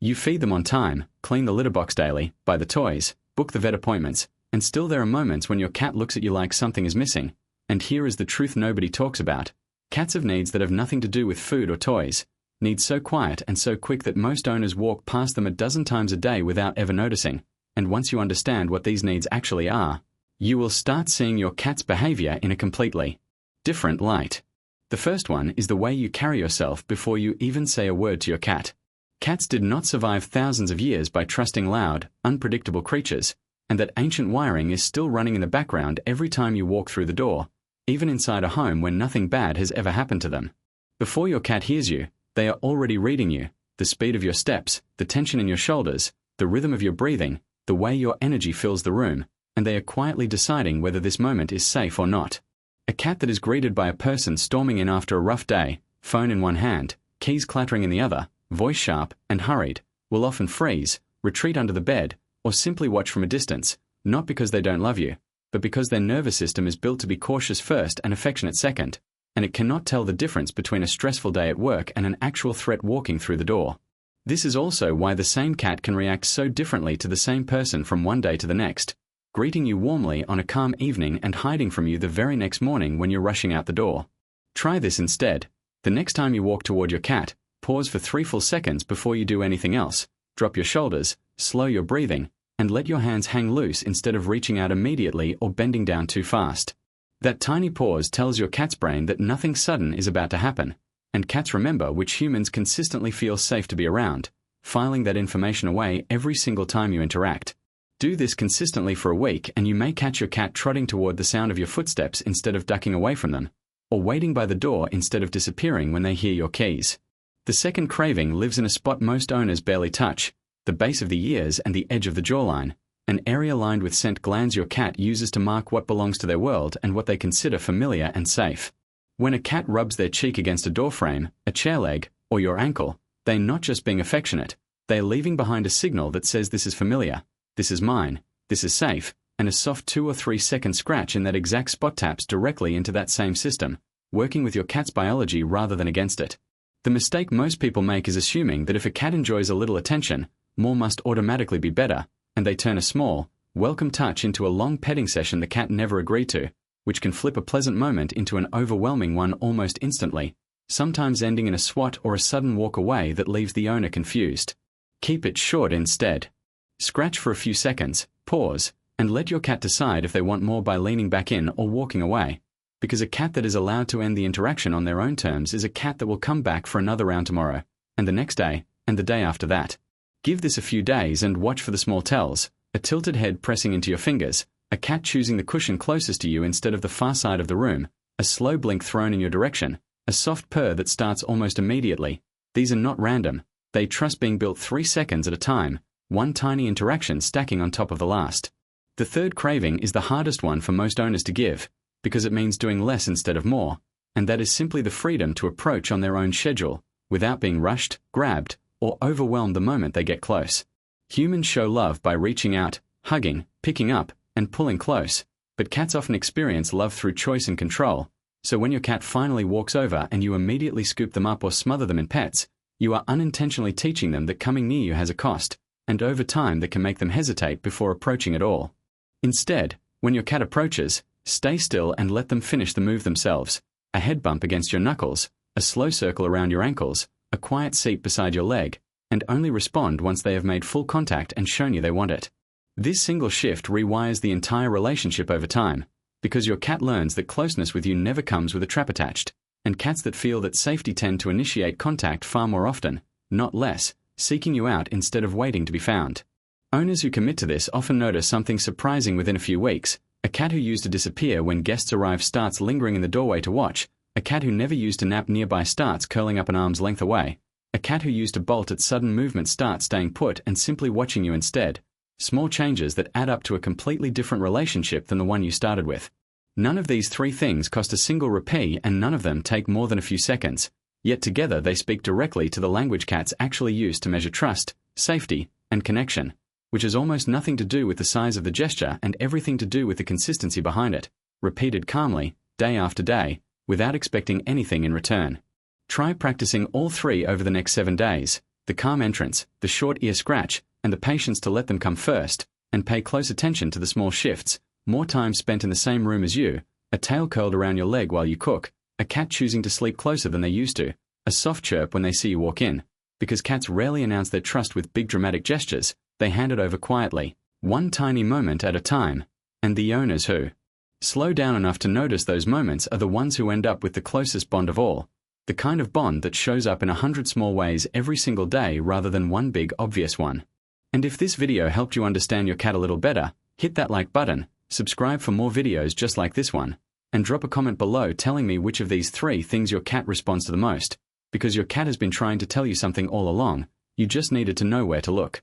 You feed them on time, clean the litter box daily, buy the toys, book the vet appointments, and still there are moments when your cat looks at you like something is missing. And here is the truth nobody talks about. Cats have needs that have nothing to do with food or toys, needs so quiet and so quick that most owners walk past them a dozen times a day without ever noticing. And once you understand what these needs actually are, you will start seeing your cat's behavior in a completely different light. The first one is the way you carry yourself before you even say a word to your cat. Cats did not survive thousands of years by trusting loud, unpredictable creatures, and that ancient wiring is still running in the background every time you walk through the door, even inside a home when nothing bad has ever happened to them. Before your cat hears you, they are already reading you, the speed of your steps, the tension in your shoulders, the rhythm of your breathing, the way your energy fills the room, and they are quietly deciding whether this moment is safe or not. A cat that is greeted by a person storming in after a rough day, phone in one hand, keys clattering in the other, voice sharp and hurried, will often freeze, retreat under the bed, or simply watch from a distance, not because they don't love you, but because their nervous system is built to be cautious first and affectionate second, and it cannot tell the difference between a stressful day at work and an actual threat walking through the door. This is also why the same cat can react so differently to the same person from one day to the next, greeting you warmly on a calm evening and hiding from you the very next morning when you're rushing out the door. Try this instead. The next time you walk toward your cat, pause for 3 full seconds before you do anything else, drop your shoulders, slow your breathing, and let your hands hang loose instead of reaching out immediately or bending down too fast. That tiny pause tells your cat's brain that nothing sudden is about to happen, and cats remember which humans consistently feel safe to be around, filing that information away every single time you interact. Do this consistently for a week and you may catch your cat trotting toward the sound of your footsteps instead of ducking away from them, or waiting by the door instead of disappearing when they hear your keys. The second craving lives in a spot most owners barely touch, the base of the ears and the edge of the jawline, an area lined with scent glands your cat uses to mark what belongs to their world and what they consider familiar and safe. When a cat rubs their cheek against a doorframe, a chair leg, or your ankle, they're not just being affectionate, they're leaving behind a signal that says this is familiar, this is mine, this is safe, and a soft 2 or 3 second scratch in that exact spot taps directly into that same system, working with your cat's biology rather than against it. The mistake most people make is assuming that if a cat enjoys a little attention, more must automatically be better, and they turn a small, welcome touch into a long petting session the cat never agreed to, which can flip a pleasant moment into an overwhelming one almost instantly, sometimes ending in a swat or a sudden walk away that leaves the owner confused. Keep it short instead. Scratch for a few seconds, pause, and let your cat decide if they want more by leaning back in or walking away, because a cat that is allowed to end the interaction on their own terms is a cat that will come back for another round tomorrow, and the next day, and the day after that. Give this a few days and watch for the small tells, a tilted head pressing into your fingers, a cat choosing the cushion closest to you instead of the far side of the room, a slow blink thrown in your direction, a soft purr that starts almost immediately. These are not random, they trust being built 3 seconds at a time, one tiny interaction stacking on top of the last. The third craving is the hardest one for most owners to give, because it means doing less instead of more, and that is simply the freedom to approach on their own schedule, without being rushed, grabbed, or overwhelmed the moment they get close. Humans show love by reaching out, hugging, picking up, and pulling close, but cats often experience love through choice and control, so when your cat finally walks over and you immediately scoop them up or smother them in pets, you are unintentionally teaching them that coming near you has a cost, and over time that can make them hesitate before approaching at all. Instead, when your cat approaches, stay still and let them finish the move themselves, a head bump against your knuckles, a slow circle around your ankles, a quiet seat beside your leg, and only respond once they have made full contact and shown you they want it. This single shift rewires the entire relationship over time, because your cat learns that closeness with you never comes with a trap attached, and cats that feel that safety tend to initiate contact far more often, not less, seeking you out instead of waiting to be found. Owners who commit to this often notice something surprising within a few weeks. A cat who used to disappear when guests arrive starts lingering in the doorway to watch, a cat who never used to nap nearby starts curling up an arm's length away, a cat who used to bolt at sudden movement starts staying put and simply watching you instead. Small changes that add up to a completely different relationship than the one you started with. None of these 3 things cost a single rupee and none of them take more than a few seconds, yet together they speak directly to the language cats actually use to measure trust, safety, and connection, which has almost nothing to do with the size of the gesture and everything to do with the consistency behind it, repeated calmly, day after day, without expecting anything in return. Try practicing all 3 over the next 7 days. The the calm entrance, the short ear scratch, and the patience to let them come first, and pay close attention to the small shifts, more time spent in the same room as you, a tail curled around your leg while you cook, a cat choosing to sleep closer than they used to, a soft chirp when they see you walk in. Because cats rarely announce their trust with big dramatic gestures, they hand it over quietly, one tiny moment at a time, and the owners who slow down enough to notice those moments are the ones who end up with the closest bond of all, the kind of bond that shows up in 100 small ways every single day rather than one big obvious one. And if this video helped you understand your cat a little better, hit that like button, subscribe for more videos just like this one, and drop a comment below telling me which of these 3 things your cat responds to the most, because your cat has been trying to tell you something all along, you just needed to know where to look.